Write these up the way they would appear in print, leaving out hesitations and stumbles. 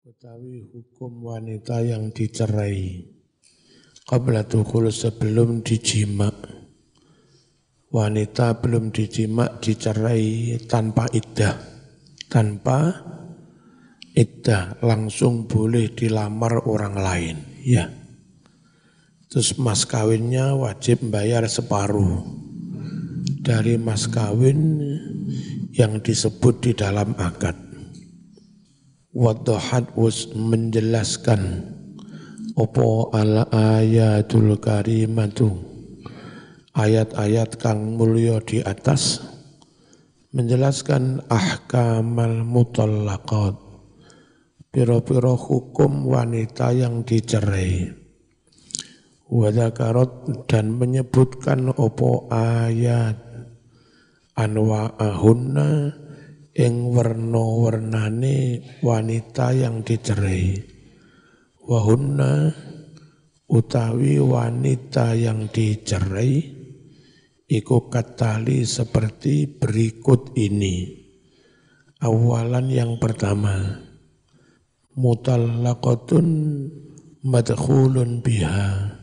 Utawi hukum wanita yang dicerai qabla dukhul sebelum dijima. Wanita belum dijima dicerai tanpa iddah. Tanpa iddah langsung boleh dilamar orang lain. Ya. Terus mas kawinnya wajib bayar separuh dari mas kawin yang disebut di dalam akad. Waddahat menjelaskan opo al ayatul karimatu ayat-ayat kang mulya di atas menjelaskan ahkamal mutallaqat pira-pira hukum wanita yang dicerai. Wadzakarot dan menyebutkan opo ayat anwa'ahunna ing werna-wernane wanita yang dicerai. Wahunna utawi wanita yang dicerai iku katali seperti berikut ini. Awalan yang pertama, mutallaqatun madkhulun biha.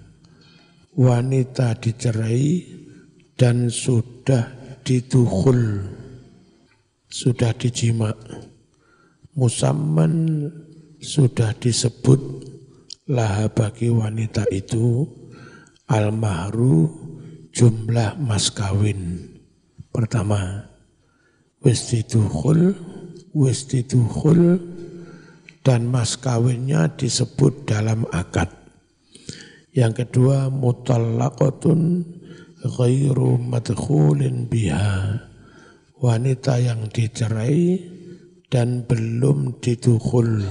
Wanita dicerai dan sudah didukhul, sudah dijima. Musamman sudah disebut laha bagi wanita itu al-mahru jumlah mas kawin. Pertama, wis didukhul dan mas kawinnya disebut dalam akad. Yang kedua, mutallaqatun ghairu madkhulin biha. Wanita yang dicerai dan belum didukhul,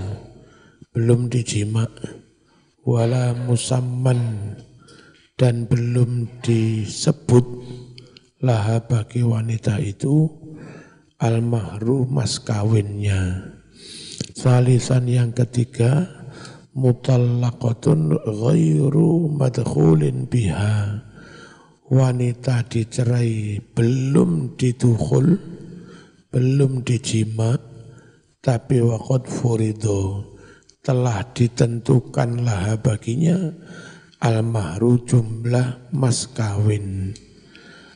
belum dijima, wala musamman dan belum disebut laha bagi wanita itu al-mahru mas kawinnya. Salisan yang ketiga, mutallaqatun ghairu madkhulin biha. Wanita dicerai belum didukhul, belum dijima, tapi waqad furido telah ditentukan laha baginya al-mahru jumlah mas kawin.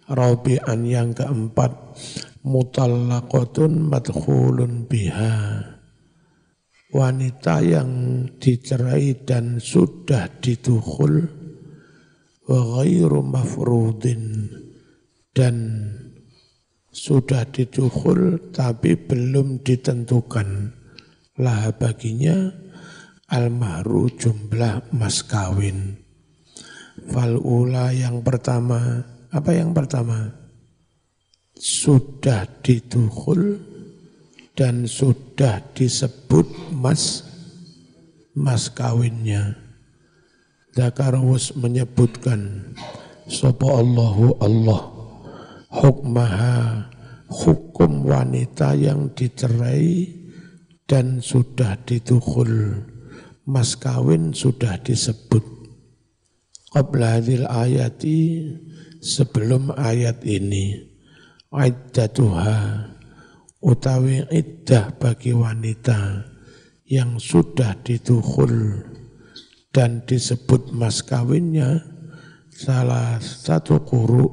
Rabi'an yang keempat, mutallaqatun madkhulun biha. Wanita yang dicerai dan sudah didukhul wa ghairu mafrudin dan sudah didukhul tapi belum ditentukan laha baginya al-mahru jumlah mas kawin. Fal'ula yang pertama, apa yang pertama? Sudah didukhul dan sudah disebut mas kawinnya. Zakarus menyebutkan sapa Allahu Allah hukmaha hukum wanita yang dicerai dan sudah didukhul, mas kawin sudah disebut. Qabla hadhil ayati sebelum ayat ini, iddatuha utawi iddah bagi wanita yang sudah didukhul dan disebut mas kawinnya salah satu quru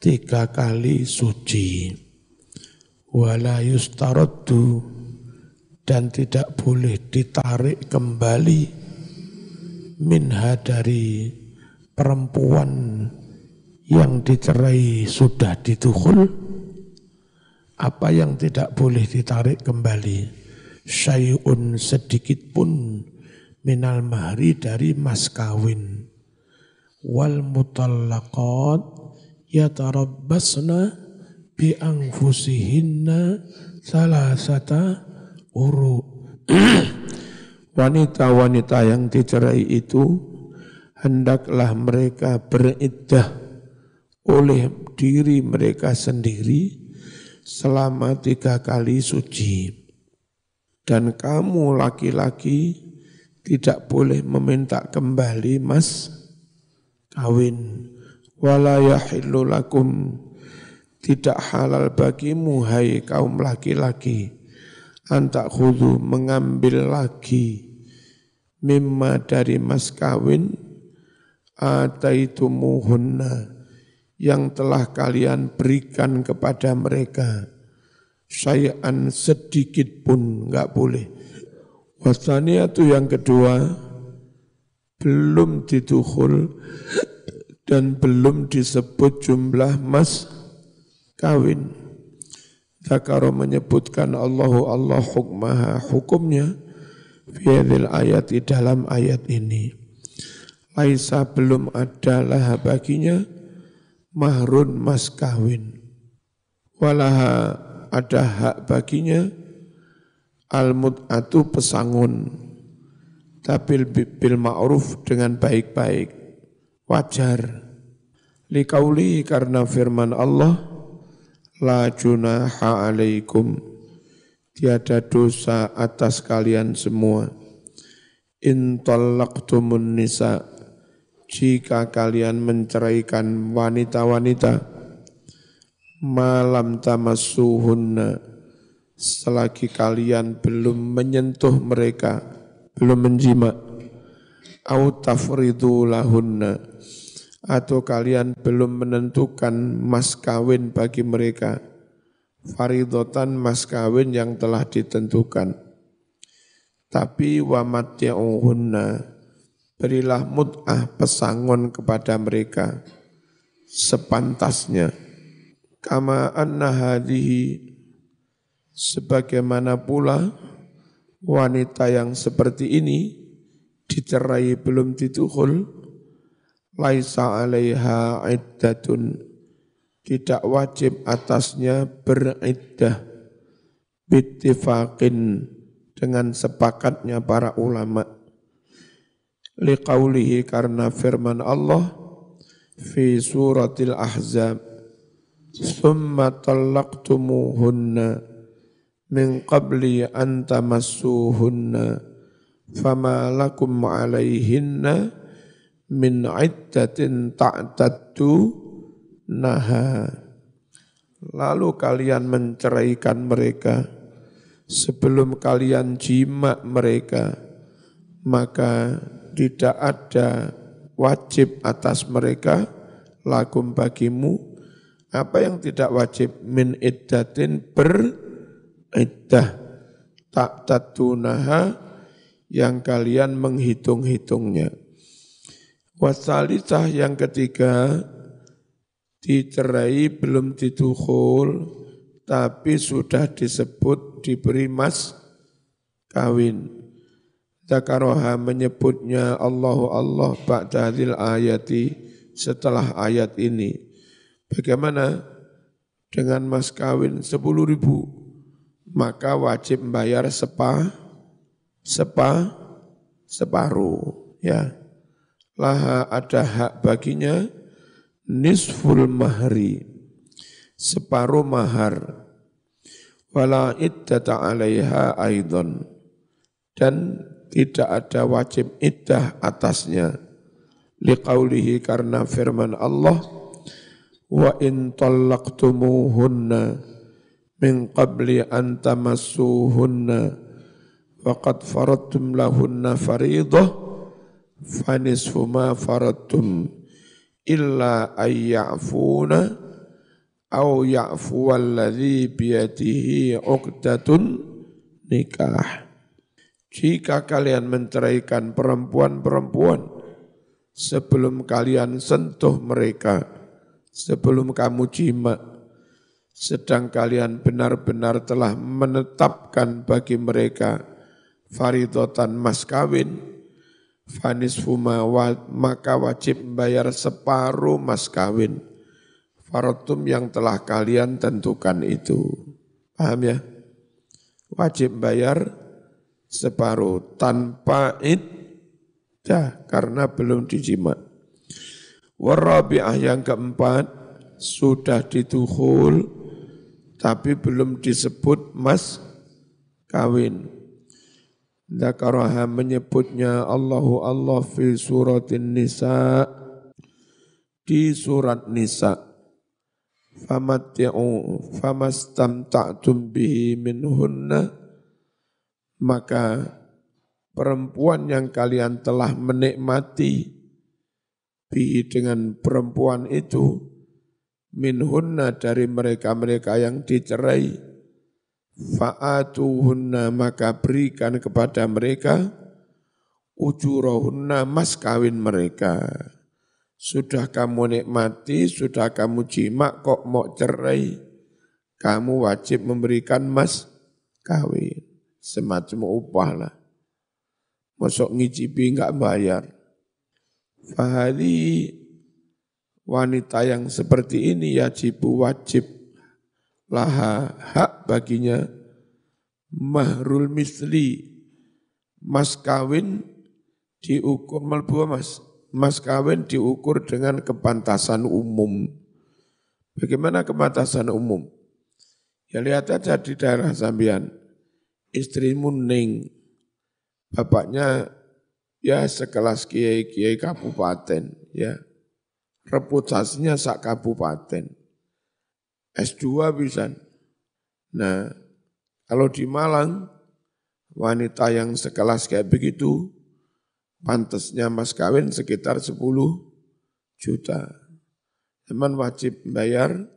3 kali suci. Wala yustaraddu dan tidak boleh ditarik kembali minha dari perempuan yang dicerai sudah didukhul. Apa yang tidak boleh ditarik kembali? Syai'un sedikit pun minal mahri dari mas kawin. Wal mutallaqat yatarabbasna bi anfusihinna salasata uru. Wanita-wanita yang dicerai itu hendaklah mereka beriddah oleh diri mereka sendiri selama 3 kali suci. Dan kamu laki-laki tidak boleh meminta kembali mas kawin. Wala yahillu lakum tidak halal bagimu hai kaum laki-laki antak khudu mengambil lagi mimma dari mas kawin ataitumuhunna yang telah kalian berikan kepada mereka syai'an sedikit pun enggak boleh. Wasaniyatu yang kedua, belum didukhul dan belum disebut jumlah mas kawin. Zakaro menyebutkan Allah hukmaha hukumnya fi hadzal ayati dalam ayat ini. Laisa belum ada lah baginya mahrun mas kawin. Walaha ada hak baginya al-mut'atu pesangun. Tapi bil ma'ruf dengan baik-baik. Wajar. Liqauli karena firman Allah la junaha alaikum tiada dosa atas kalian semua in talaqtumun nisa jika kalian menceraikan wanita-wanita malam tamassuhunna selagi kalian belum menyentuh mereka belum menjima au tafridu lahunna atau kalian belum menentukan mas kawin bagi mereka, faridotan mas kawin yang telah ditentukan. Tapi wa matya'uhunna, berilah mut'ah pesangon kepada mereka sepantasnya. Kama anna hadhihi, sebagaimana pula wanita yang seperti ini dicerai belum ditukhul, laisa 'alaiha iddatun tidak wajib atasnya beriddah bittifaqin dengan sepakatnya para ulama liqaulihi karena firman Allah fi suratil ahzab summa talaqtumuhunna min qabli an tamassuhunna fama lakum 'alaihinna min iddatin ta'taddu naha. Lalu kalian menceraikan mereka sebelum kalian jima mereka, maka tidak ada wajib atas mereka lakum bagimu apa yang tidak wajib min iddatin beriddah ta'taddu naha yang kalian menghitung-hitungnya. Wasalisah yang ketiga, dicerai belum ditukhul, tapi sudah disebut diberi mas kawin. Zakaroha menyebutnya Allah ba'da hadil ayati setelah ayat ini. Bagaimana dengan mas kawin 10.000, maka wajib membayar separuh, ya. Laha ada hak baginya nisful mahri separuh mahar wala iddata 'alaiha aidan dan tidak ada wajib iddah atasnya liqaulihi karena firman Allah wa in talaqtumuhunna min qabli an tamassuhunna faqad faradtum lahunna fariidah fanisfu ma faradtum illa ayya'funa aw ya'fu alladhi biyadihi 'uqdatun nikah. Jika kalian menceraikan perempuan-perempuan sebelum kalian sentuh mereka, sebelum kamu jima, sedang kalian benar-benar telah menetapkan bagi mereka faridotan mas kawin, fanisfu maka wajib membayar separuh mas kawin faradtum yang telah kalian tentukan itu. Paham ya? Wajib bayar separuh tanpa iddah karena belum dijima. Warabi'ah yang keempat, sudah ditukhul tapi belum disebut mas kawin. Dzakaraha menyebutnya Allah fi suratin Nisa di surat Nisa. Famastamta'tum bihi minhunna maka perempuan yang kalian telah menikmati bihi dengan perempuan itu, minhunna dari mereka-mereka yang dicerai, fa'atuhunna maka berikan kepada mereka, ujurahunna mas kawin mereka. Sudah kamu nikmati, sudah kamu jima kok mau cerai, kamu wajib memberikan mas kawin. Semacam upah lah. Masuk ngicipi enggak bayar. Fahali wanita yang seperti ini wajib laha hak baginya mahrul misli, mas kawin diukur malbuah mas kawin diukur dengan kepantasan umum. Bagaimana kepantasan umum? Ya lihat aja di daerah sambian, istrimu ning, bapaknya ya sekelas kiai kabupaten, ya reputasinya sak kabupaten, S2 bisa. Nah, kalau di Malang, wanita yang sekelas kayak begitu, pantasnya mas kawin sekitar 10 juta. Teman wajib bayar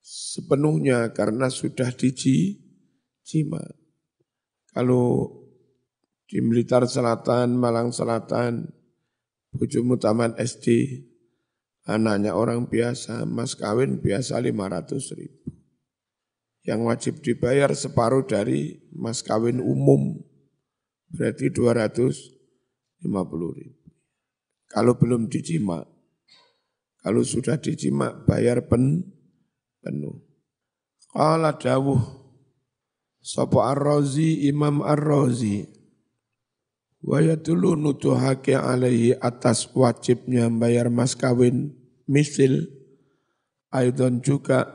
sepenuhnya karena sudah dijima. Kalau di Blitar Selatan, Malang Selatan, bojomu taman SD, anaknya orang biasa, mas kawin biasa 500.000. Yang wajib dibayar separuh dari mas kawin umum, berarti 250.000. Kalau belum dijima, kalau sudah dijima bayar penuh. Qala dawuh sapa Ar-Razi, Imam Ar-Razi, wa yadullu nutuhake alaihi atas wajibnya bayar mas kawin misil, aidan juga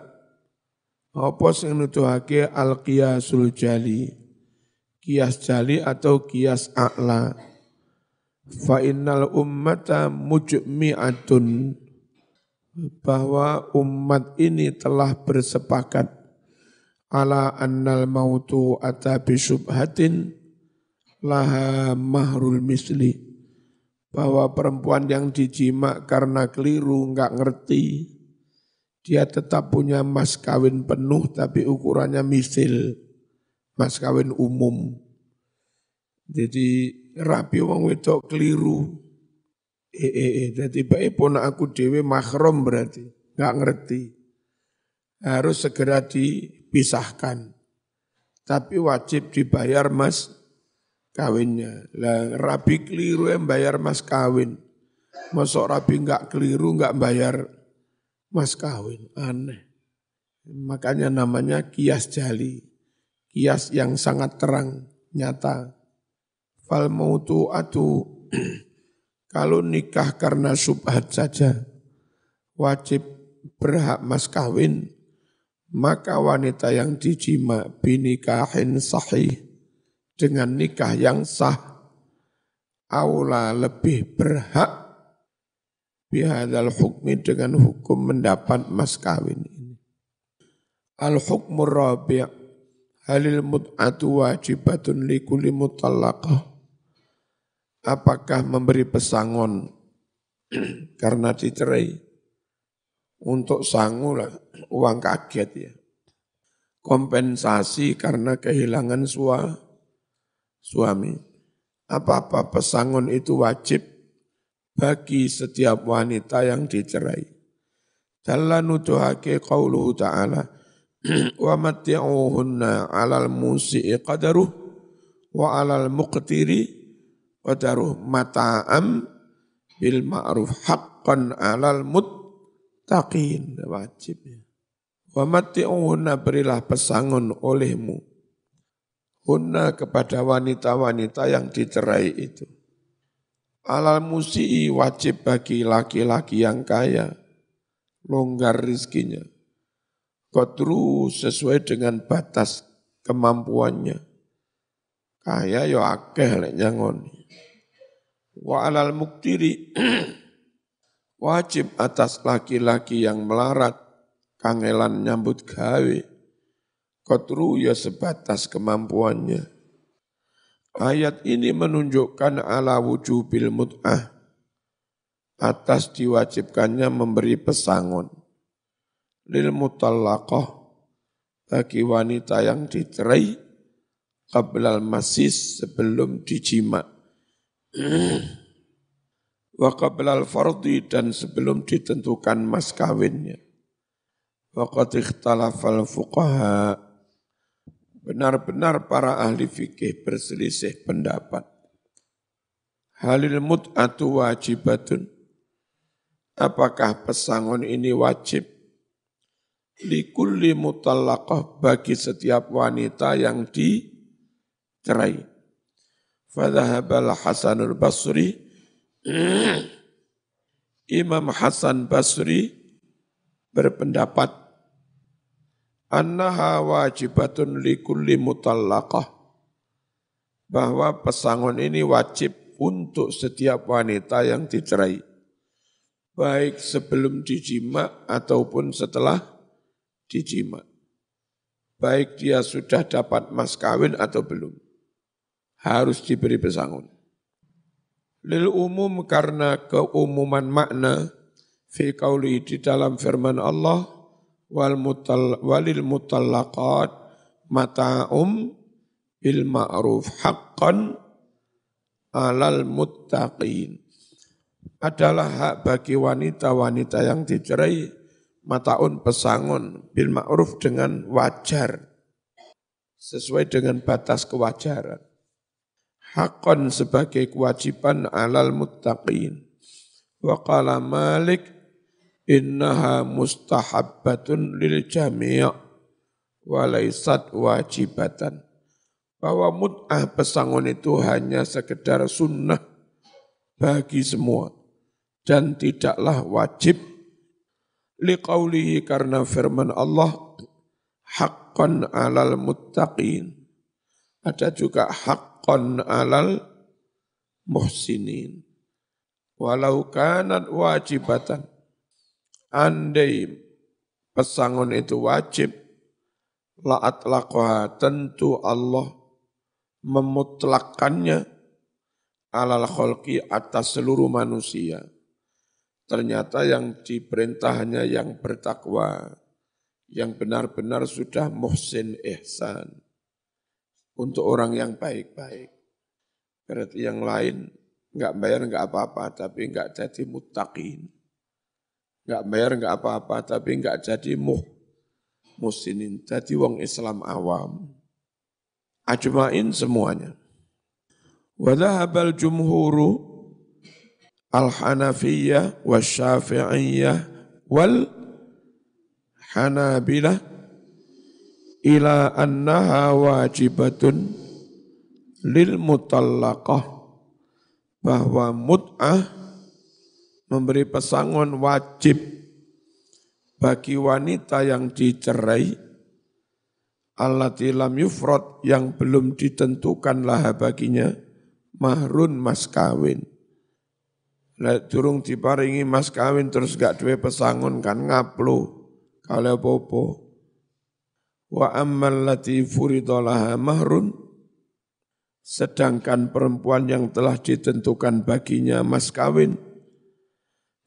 apa sing nutuhake al-qiyasul jali, kias jali atau kias a'la. Fa innal ummata mujmi'atun, bahwa umat ini telah bersepakat ala annal mautu ata bisyubhatin laha mahrul misli, bahwa perempuan yang dijima karena keliru, enggak ngerti, dia tetap punya mas kawin penuh tapi ukurannya misil, mas kawin umum. Jadi rapi wong wedok keliru. Jadi baik pun aku dewe mahram berarti, enggak ngerti. Harus segera dipisahkan. Tapi wajib dibayar mas kawinnya. Lah rabi keliru yang bayar mas kawin. Masuk rabi enggak keliru enggak bayar mas kawin. Aneh. Makanya namanya kias jali. Kias yang sangat terang, nyata. Fal mautu atu, kalau nikah karena syubhat saja, wajib berhak mas kawin, maka wanita yang dijima binikahin sahih, dengan nikah yang sah, aula lebih berhak bihadal hukmi dengan hukum mendapat mas kawin ini. Al-hukmur rabi' halil mut'atu wajibatun likulli mutallaqah. Apakah memberi pesangon karena dicerai untuk sangu lah, uang kaget ya. Kompensasi karena kehilangan suami. Apa-apa pesangon itu wajib bagi setiap wanita yang dicerai. Jalla nutuhake qauluhu ta'ala wa matti'uhunna 'alal musi'i qadaruh wa 'alal muqtiri qadaruh mata'am bil ma'ruf haqqan 'alal muttaqin, wajib ya. Wa matti'uhunna, berilah pesangon olehmu hunna kepada wanita-wanita yang dicerai itu. Alal musi'i, wajib bagi laki-laki yang kaya, longgar rizkinya. Qadru, sesuai dengan batas kemampuannya. Kaya yo akeh lek nyangoni. Wa alal muktiri, wajib atas laki-laki yang melarat, kangelan nyambut gawe. Qadru ya sebatas kemampuannya. Ayat ini menunjukkan ala wujubil mut'ah, atas diwajibkannya memberi pesangon lil mutallaqah, bagi wanita yang dicerai, qablal masis, sebelum dijima, wa qablal fardhi, dan sebelum ditentukan mas kawinnya. Wa qad ikhtalafal fuqaha, benar-benar para ahli fikih berselisih pendapat. Halil mut'atu wajibatun, apakah pesangon ini wajib? Likulli mutallaqah, bagi setiap wanita yang dicerai. Fadhahabal Hasanul Basri, Imam Hasan Basri berpendapat annaha wajibatun likulli mutallaqah, bahwa pesangon ini wajib untuk setiap wanita yang dicerai, baik sebelum dijima ataupun setelah dijima, baik dia sudah dapat mas kawin atau belum, harus diberi pesangon. Lil umum, karena keumuman makna, fi qauli, di dalam firman Allah, walil mutallaqat mata'um bil ma'ruf haqqan alal muttaqin, adalah hak bagi wanita-wanita yang dicerai, mata'un, pesangon, bil ma'ruf, dengan wajar, sesuai dengan batas kewajaran, haqqan, sebagai kewajiban, alal muttaqin. Wa qala Malik innaha mustahabbatun lil jami' wa laysat wajibatan, bahwa mut'ah, pesangon itu hanya sekedar sunnah bagi semua dan tidaklah wajib. Liqaulihi, karena firman Allah, haqqan alal muttaqin, ada juga haqqan alal muhsinin. Walau kanat wajibatan, andai pesangon itu wajib, la'atlaqaha, tentu Allah memutlakkannya, alal kholqi, atas seluruh manusia. Ternyata yang diperintah hanya yang bertakwa, yang benar-benar sudah muhsin ihsan, untuk orang yang baik-baik. Berarti yang lain enggak bayar enggak apa-apa, tapi enggak jadi muttaqin. Enggak bayar enggak apa-apa, tapi enggak jadi muhsinin, jadi wong Islam awam. Ajmain semuanya. Wa dhahabal jumhuru al-Hanafiyyah wa Syafi'iyyah wal Hanabilah ila annaha wajibatun lil mutallaqah, bahwa mut'ah, memberi pesangon, wajib bagi wanita yang dicerai, allati lam yufrad, yang belum ditentukan laha baginya, mahrun, mas kawin. Durung diparingi mas kawin terus gak duwe pesangon, kan ngaplu kalau popo. Wa ammal lati furida laha mahrun, sedangkan perempuan yang telah ditentukan baginya mas kawin,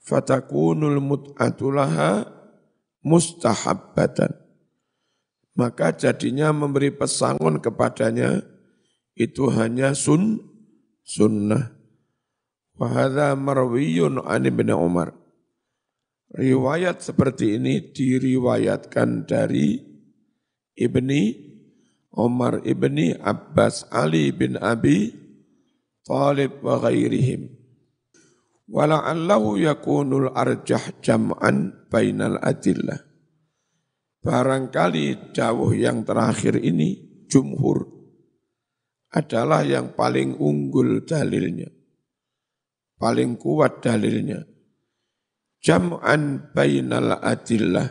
fatakunul mut'atu laha mustahabbatan, maka jadinya memberi pesangon kepadanya itu hanya sunnah. Wa hadza marwiyun an Ibnu Umar. Riwayat seperti ini diriwayatkan dari Ibni Umar, Ibni Abbas, Ali bin Abi Thalib wa ghairihim. Wala'allahu yakunul arjah jam'an bainal adillah. Barangkali dawuh yang terakhir ini, jumhur, adalah yang paling unggul dalilnya, paling kuat dalilnya. Jam'an bainal adillah,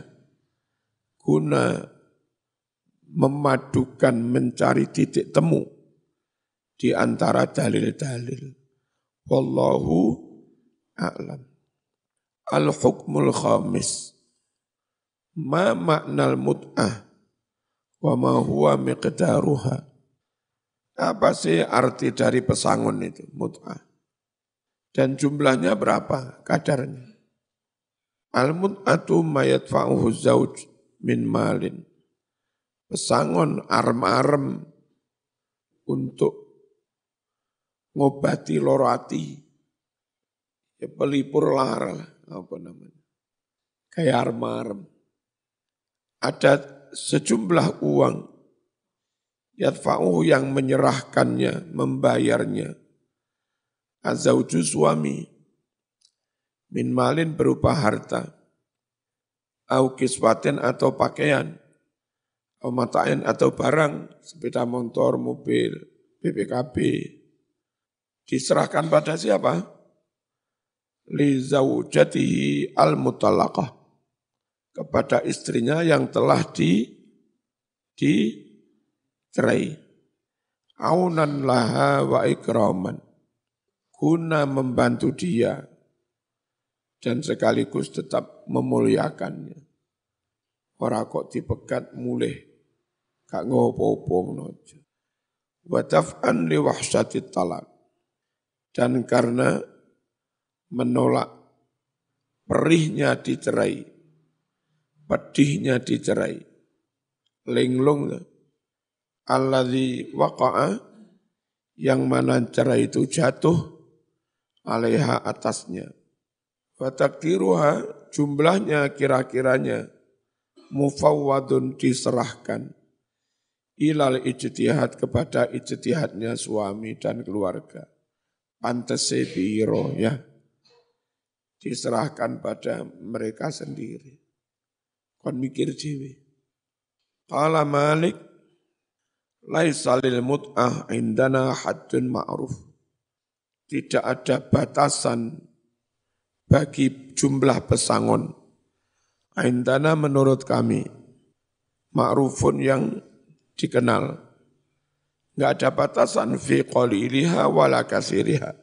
guna memadukan, mencari titik temu di antara dalil-dalil. Wallahu a'lam. Al-hukmul khamis. Ma maknal mut'ah wa ma huwa miqdaruha. Apa sih arti dari pesangon itu, mut'ah? Dan jumlahnya berapa kadarnya? Al-mut'atu mayadfa'uhu zauj min malin. Pesangon arem-arem untuk ngobati loro ati. Ya pelipur lara lah, apa namanya. Kayak arem-arem. Ada sejumlah uang yadfa'uhu yang menyerahkannya, membayarnya. Azauju suami min malin berupa harta, au kiswatin atau pakaian, au matain atau barang, sepeda motor, mobil, BPKB, diserahkan pada siapa? Li zaujatihi al-mutallaqah, kepada istrinya yang telah dicerai. Aunan laha wa ikraman, guna membantu dia dan sekaligus tetap memuliakannya. Ora kok dipegat mulih, gak ngopo-opo nojo. Wa daf'an li wahsyati talak, dan karena menolak perihnya dicerai, pedihnya dicerai, linglung alladzi waqa'a, yang mana cerai itu jatuh alaiha atasnya. Wa takdiruha, jumlahnya kira-kiranya mufawwadun diserahkan ilal ijtihad, kepada ijtihadnya suami dan keluarga. Pantese biro ya, diserahkan pada mereka sendiri. Kon mikir dhewe. Qala Malik, laisa lil mut'ah indana haddun ma'ruf. Tidak ada batasan bagi jumlah pesangon. Indana menurut kami, ma'rufun yang dikenal. Enggak ada batasan fi qaliliha wala kasiriha.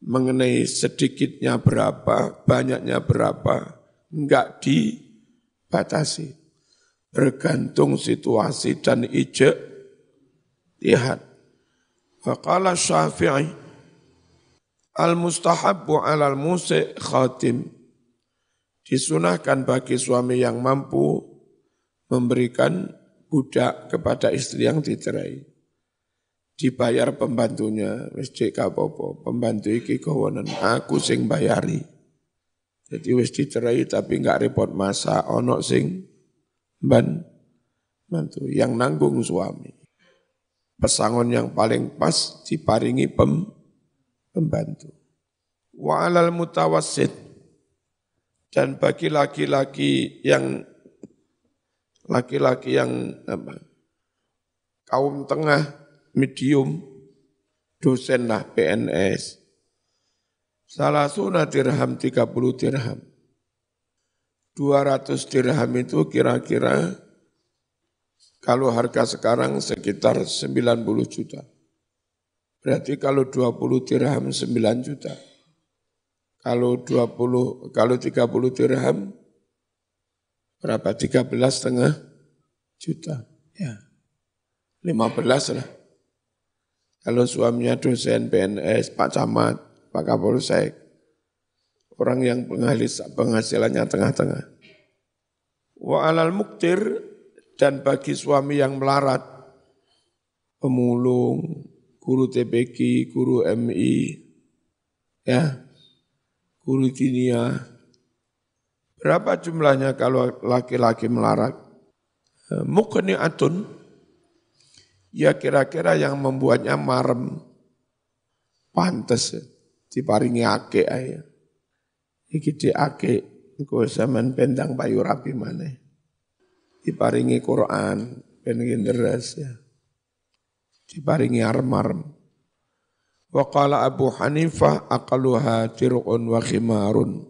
Mengenai sedikitnya berapa, banyaknya berapa, enggak dibatasi. Bergantung situasi dan ijtihad. Faqala Syafi'i, al-mustahabbu 'alal musi' khatim. Disunahkan bagi suami yang mampu memberikan budak kepada istri yang dicerai. Dibayar pembantunya, wis cek apa-apa, pembantu iki kawanan, aku sing bayari. Jadi wis dicerai tapi enggak repot masak, ono sing bantu, yang nanggung suami. Pesangon yang paling pas diparingi pembantu. Wa 'alal mutawassit, dan bagi laki-laki yang kaum tengah, medium, dosen lah PNS. Salasuna dirham, 30 dirham. 200 dirham itu kira-kira kalau harga sekarang sekitar 90 juta. Berarti kalau 20 dirham 9 juta. Kalau 30 dirham berapa? 13,5 juta. Ya. 15 lah. Kalau suaminya dosen PNS, Pak Camat, Pak Kapolsek, orang yang penghasilannya tengah-tengah. Wa 'alal muktir, dan bagi suami yang melarat, pemulung, guru TPQ, guru MI, ya, guru dinia. Berapa jumlahnya kalau laki-laki melarat? Muqni'atun, ya kira-kira yang membuatnya marem, pantes diparingi ake aja. Iki di ake, iku zaman bendang payu rapi maneh. Diparingi Quran, ben deres ya. Diparingi arem-arem. Wa qala Abu Hanifah aqaluha dir'un wa khimarun.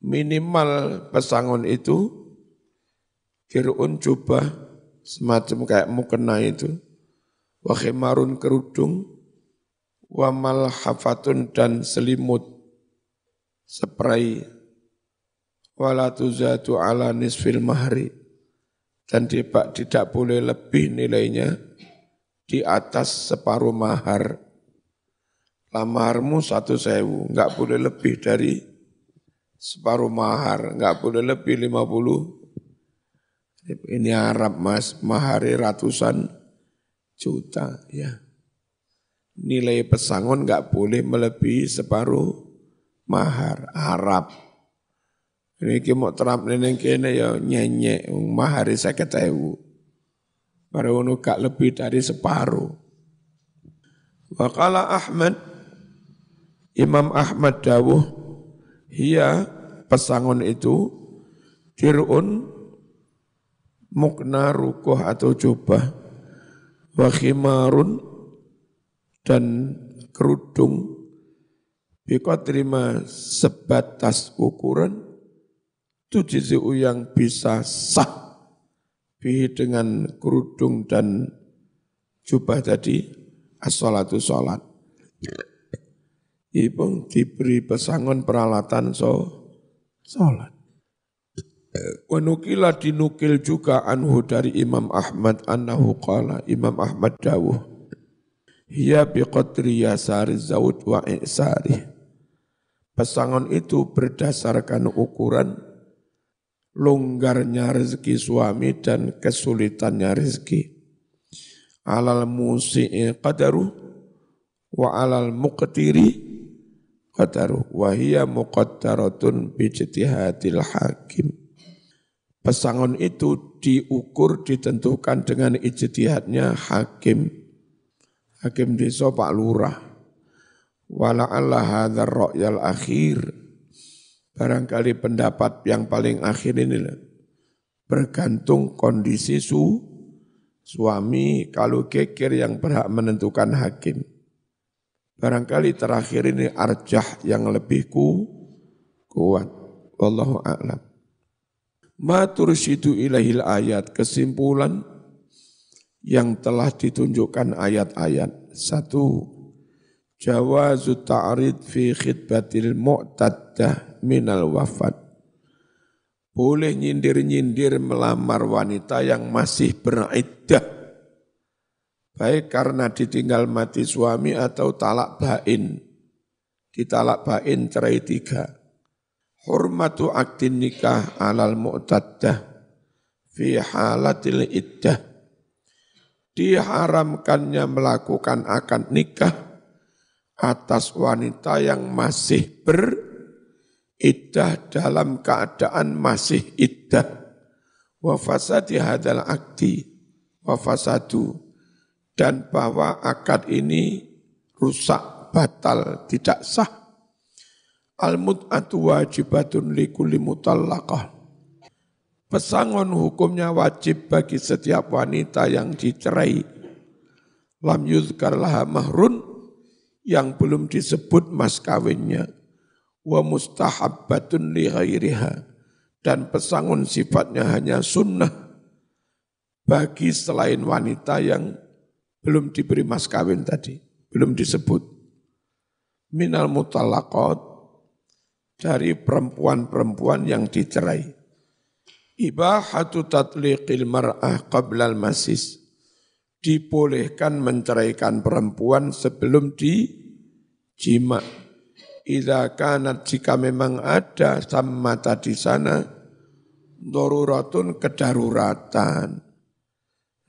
Minimal pesangon itu dir'un jubah semacam kayak mukena itu. Wa khimarun kerudung, wa malhafatun dan selimut, spray, wala tuzatu ala nisfil mahri, dan tidak boleh lebih nilainya di atas separuh mahar. Maharmu 1.000, enggak boleh lebih dari separuh mahar, enggak boleh lebih 50. Ini Arab Mas, mahari ratusan juta ya. Nilai pesangon enggak boleh melebihi separuh mahar Arab. Ini mau terap neneng kene ya nyenyek mahari 50.000. Baru gak lebih dari separuh. Waqala Ahmad, Imam Ahmad dawuh, hiya pesangon itu dir'un mukna rukuh atau jubah, wa khimarun dan kerudung, biqadrima sebatas ukuran, tujizu yang bisa sah bihi dengan kerudung dan jubah tadi, as-sholatu sholat. Ibu diberi pesangon peralatan sholat. Wanukila dinukil juga anhu dari Imam Ahmad annahu qala, Imam Ahmad dawuh, hiya biqadri yasari zawud wa i'sari. Pesangon itu berdasarkan ukuran longgarnya rezeki suami dan kesulitannya rezeki. Alal musi'i qadaru wa alal muqtiri qadaru wa hiya muqaddaratun bijtihadil hakim. Pesangon itu diukur, ditentukan dengan ijtihadnya hakim. Hakim desa Pak Lurah. Wala'alla hadzal ra'yal akhir. Barangkali pendapat yang paling akhir ini bergantung kondisi suami, kalau geger yang berhak menentukan hakim. Barangkali terakhir ini arjah yang lebih kuat. Wallahu a'lam. Ma tursyidu ilahil ayat, kesimpulan yang telah ditunjukkan ayat-ayat. 1. Jawazu ta'rid fi khidbatil mu'taddah minal wafat. Boleh nyindir-nyindir melamar wanita yang masih beriddah, baik karena ditinggal mati suami atau talak bain. Ditalak bain cerai 3. Hurmatu akdin nikah alal mu'taddah fi halatil iddah. Diharamkannya melakukan akad nikah atas wanita yang masih beriddah dalam keadaan masih iddah. Wa fasadi hadal akdi wa fasadu, dan bahwa akad ini rusak, batal, tidak sah. Al-mut'atu wajibatun likulli mutallaqah. Pesangon hukumnya wajib bagi setiap wanita yang dicerai. Lam yuzkar laha mahrun, yang belum disebut mas kawinnya. Wa mustahabbatun li ghairiha, dan pesangon sifatnya hanya sunnah bagi selain wanita yang belum diberi mas kawin tadi, belum disebut. Minal mutallaqat, dari perempuan-perempuan yang dicerai. Ibahatu tatliqil mar'ah qablal masis. Dibolehkan menceraikan perempuan sebelum dijima. Idza kanat, jika memang ada sammata di sana daruratun, kedaruratan.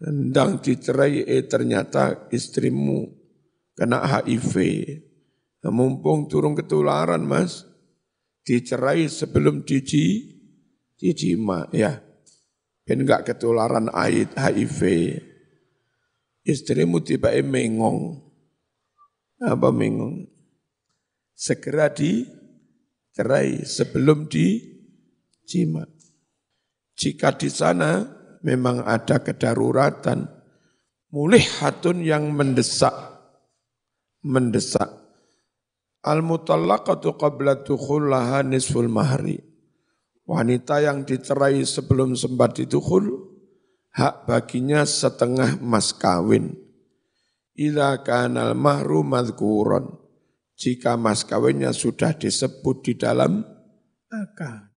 Hendang dicerai, ternyata istrimu kena HIV. Nah, mumpung turun ketularan Mas, dicerai sebelum dijima ya. Ben enggak ketularan HIV. Istrimu tiba-tiba mengong. Apa mengong? Segera dicerai sebelum dijima. Jika di sana memang ada kedaruratan, mulihatun yang mendesak. Al-mutallaqatu qabla dukhullaha nisful mahri. Wanita yang dicerai sebelum sempat didukhul, hak baginya setengah mas kawin. Idza kanal mahru madhkuron, jika mas kawinnya sudah disebut di dalam akad.